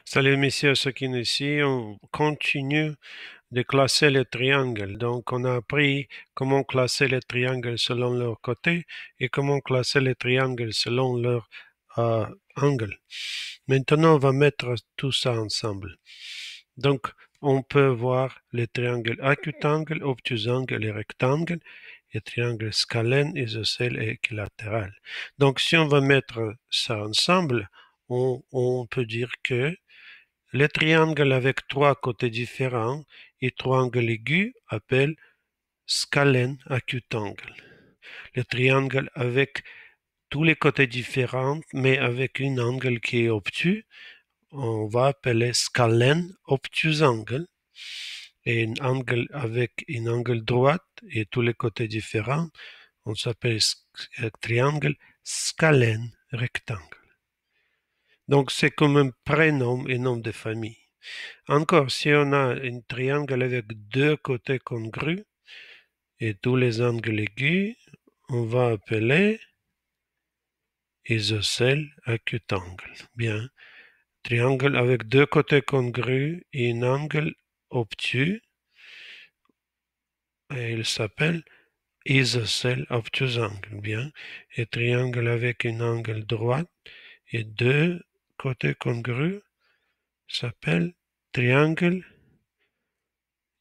Salut messieurs, ceux qui nous ici, on continue de classer les triangles. Donc on a appris comment classer les triangles selon leur côté et comment classer les triangles selon leur angle. Maintenant on va mettre tout ça ensemble. Donc on peut voir les triangles acute-angle, obtus-angle et rectangle, et triangles scalène, isocèle et équilatéral. Donc si on va mettre ça ensemble, on peut dire que les triangles avec trois côtés différents et trois angles aigus appellent scalène acute-angle. Les triangles avec tous les côtés différents mais avec un angle qui est obtus, on va appeler scalène obtus-angle. Et un angle avec un angle droit et tous les côtés différents, on s'appelle triangle scalène rectangle. Donc c'est comme un prénom et nom de famille. Encore, si on a un triangle avec deux côtés congrus et tous les angles aigus, on va appeler isocèle acute-angle. Bien. Triangle avec deux côtés congrus et un angle obtus, et il s'appelle isocèle obtus-angle. Bien. Et triangle avec un angle droit et deux côtés congrus s'appelle triangle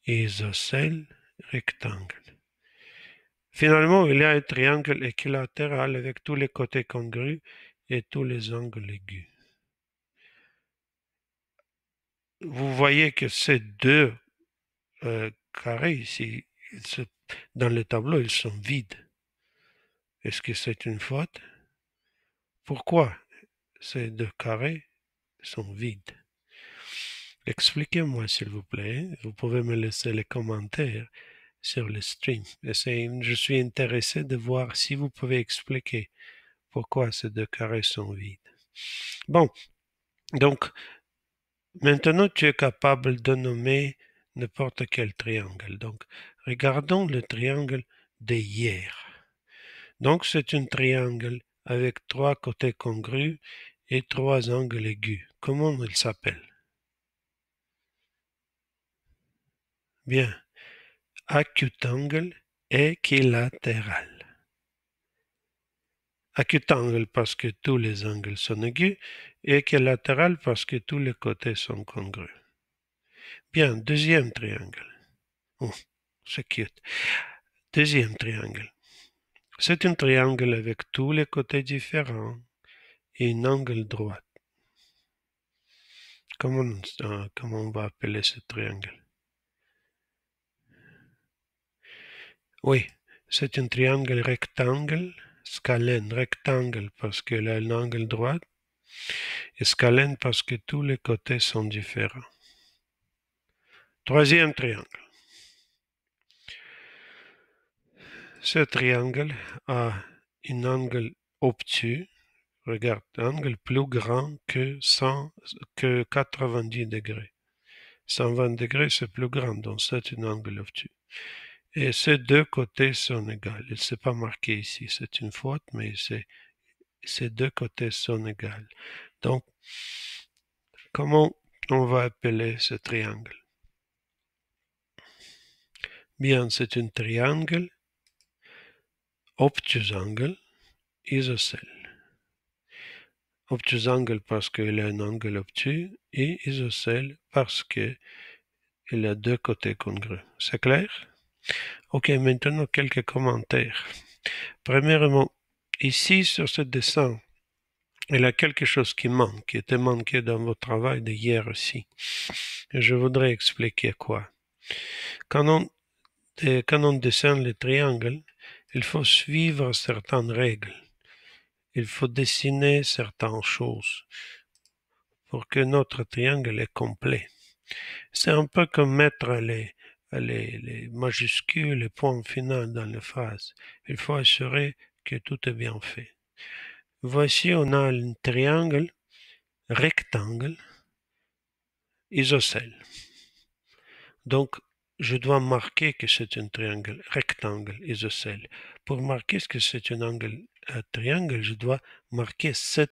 isocèle rectangle. Finalement, il y a un triangle équilatéral avec tous les côtés congrus et tous les angles aigus. Vous voyez que ces deux carrés ici, dans le tableau, ils sont vides. Est-ce que c'est une faute? Pourquoi ces deux carrés sont vides? Expliquez-moi, s'il vous plaît. Vous pouvez me laisser les commentaires sur le stream. Je suis intéressé de voir si vous pouvez expliquer pourquoi ces deux carrés sont vides. Bon, donc, maintenant tu es capable de nommer n'importe quel triangle. Donc, regardons le triangle d'hier. Donc, c'est un triangle avec trois côtés congrus et trois angles aigus. Comment il s'appelle? Bien, acute-angle équilatéral. Acute-angle parce que tous les angles sont aigus et équilatéral parce que tous les côtés sont congrus. Bien, deuxième triangle. Oh, c'est cute. Deuxième triangle. C'est un triangle avec tous les côtés différents et un angle droit. Comment on va appeler ce triangle? Oui, c'est un triangle rectangle, scalène, rectangle parce qu'il a un angle droit et scalène parce que tous les côtés sont différents. Troisième triangle. Ce triangle a un angle obtus. Regarde, angle plus grand que 90 degrés. 120 degrés, c'est plus grand, donc c'est un angle obtus. Et ces deux côtés sont égaux. Il ne s'est pas marqué ici, c'est une faute, mais ces deux côtés sont égaux. Donc, comment on va appeler ce triangle? Bien, c'est un triangle obtus-angle isocèle. Obtus-angle parce qu'il a un angle obtus et isocèle parce qu'il a deux côtés congrus. C'est clair? Ok, maintenant quelques commentaires. Premièrement, ici sur ce dessin, il y a quelque chose qui manque, qui était manqué dans votre travail d'hier aussi. Et je voudrais expliquer quoi. Quand on dessine les triangles, il faut suivre certaines règles. Il faut dessiner certaines choses pour que notre triangle est complet. C'est un peu comme mettre les majuscules, les points finaux dans les phrases. Il faut assurer que tout est bien fait. Voici, on a un triangle rectangle isocèle. Donc, je dois marquer que c'est un triangle rectangle isocèle. Pour marquer ce que c'est un triangle, je dois marquer cet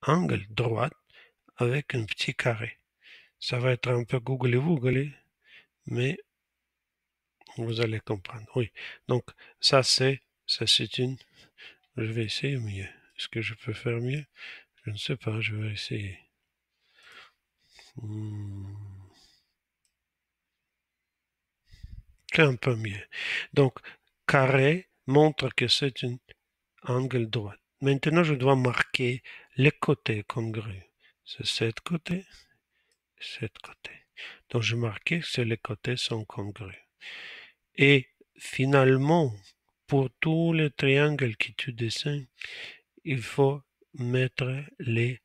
angle droit avec un petit carré. Ça va être un peu googly-woogly, mais vous allez comprendre. Oui, donc ça c'est une... Je vais essayer mieux. Est-ce que je peux faire mieux? Je ne sais pas, je vais essayer. C'est un peu mieux. Donc, carré montre que c'est un angle droit. Maintenant, je dois marquer les côtés congrus. C'est cet côté, cet côté. Donc, je marquais que les côtés sont congrus. Et finalement, pour tous les triangles que tu dessines, il faut mettre les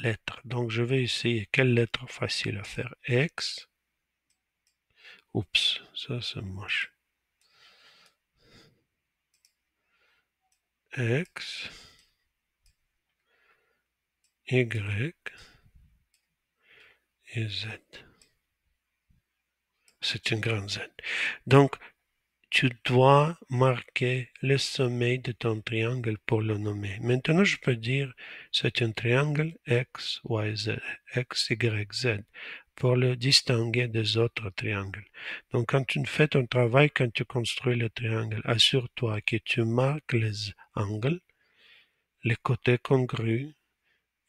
lettres. Donc, je vais essayer. Quelle lettre facile à faire? X. Oups, ça c'est moche. X, Y et Z. C'est une grande Z. Donc, tu dois marquer le sommet de ton triangle pour le nommer. Maintenant, je peux dire c'est un triangle X, Y, Z, X, Y, Z pour le distinguer des autres triangles. Donc, quand tu fais ton travail, quand tu construis le triangle, assure-toi que tu marques les angles, les côtés congrus,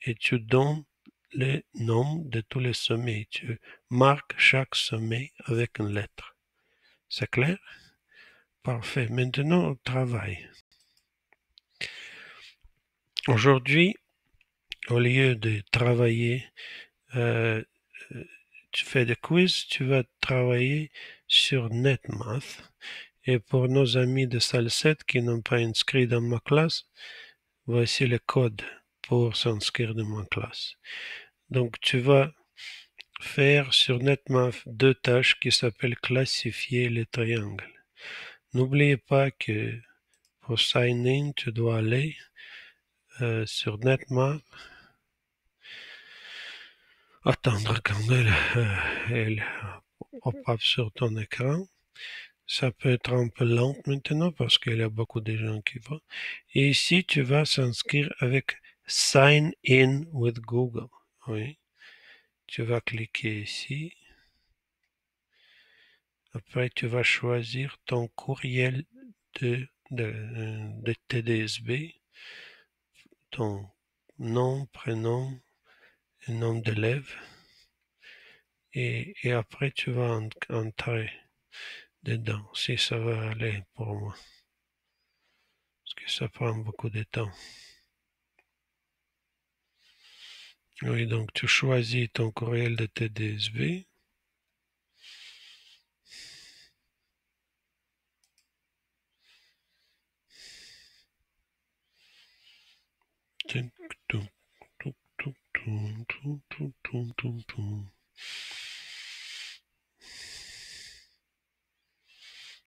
et tu donnes le nom de tous les sommets. Tu marques chaque sommet avec une lettre. C'est clair? Parfait. Maintenant, au travail. Aujourd'hui, au lieu de travailler, tu fais des quiz, tu vas travailler sur NetMath. Et pour nos amis de salle 7 qui n'ont pas inscrit dans ma classe, voici le code pour s'inscrire dans ma classe. Donc, tu vas faire sur NetMath deux tâches qui s'appellent classifier les triangles. N'oubliez pas que pour sign in, tu dois aller sur NetMath, attendre quand elle pop-up sur ton écran. Ça peut être un peu lent maintenant parce qu'il y a beaucoup de gens qui vont. Et ici, tu vas s'inscrire avec Sign in with Google. Oui. Tu vas cliquer ici. Après, tu vas choisir ton courriel de TDSB, ton nom, prénom et nom d'élève. Et après, tu vas entrer dedans, si ça va aller pour moi. Parce que ça prend beaucoup de temps. Oui, donc tu choisis ton courriel de TDSB.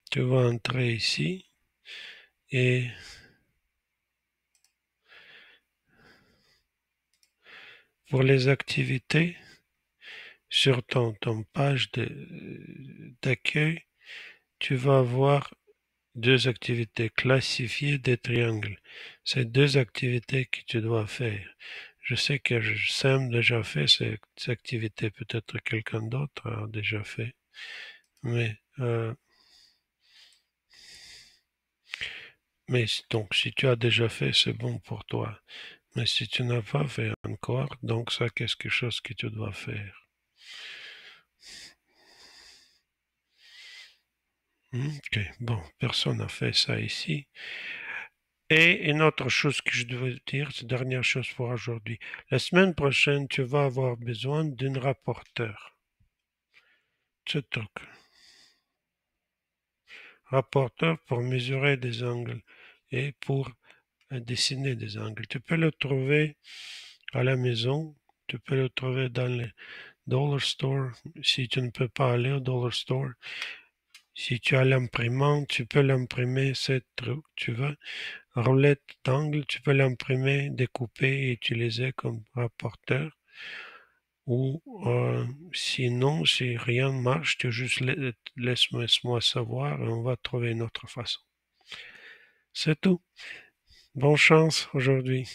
Tu vas entrer ici et pour les activités sur ton page d'accueil, tu vas avoir deux activités classifiées des triangles. C'est deux activités que tu dois faire. Je sais que Sam a déjà fait ces activités, peut-être quelqu'un d'autre a déjà fait, mais donc si tu as déjà fait, c'est bon pour toi. Mais si tu n'as pas fait encore, donc c'est quelque chose que tu dois faire. Ok, bon, personne n'a fait ça ici. Et une autre chose que je dois dire, c'est la dernière chose pour aujourd'hui. La semaine prochaine, tu vas avoir besoin d'un rapporteur. Ce truc. Rapporteur pour mesurer des angles et pour dessiner des angles. Tu peux le trouver à la maison, tu peux le trouver dans le dollar store si tu ne peux pas aller au dollar store. Si tu as l'imprimante, tu peux l'imprimer, ce truc, tu vois. Roulette d'angle, tu peux l'imprimer, découper et utiliser comme rapporteur. Ou sinon, si rien ne marche, tu juste laisse-moi savoir et on va trouver une autre façon. C'est tout. Bonne chance aujourd'hui.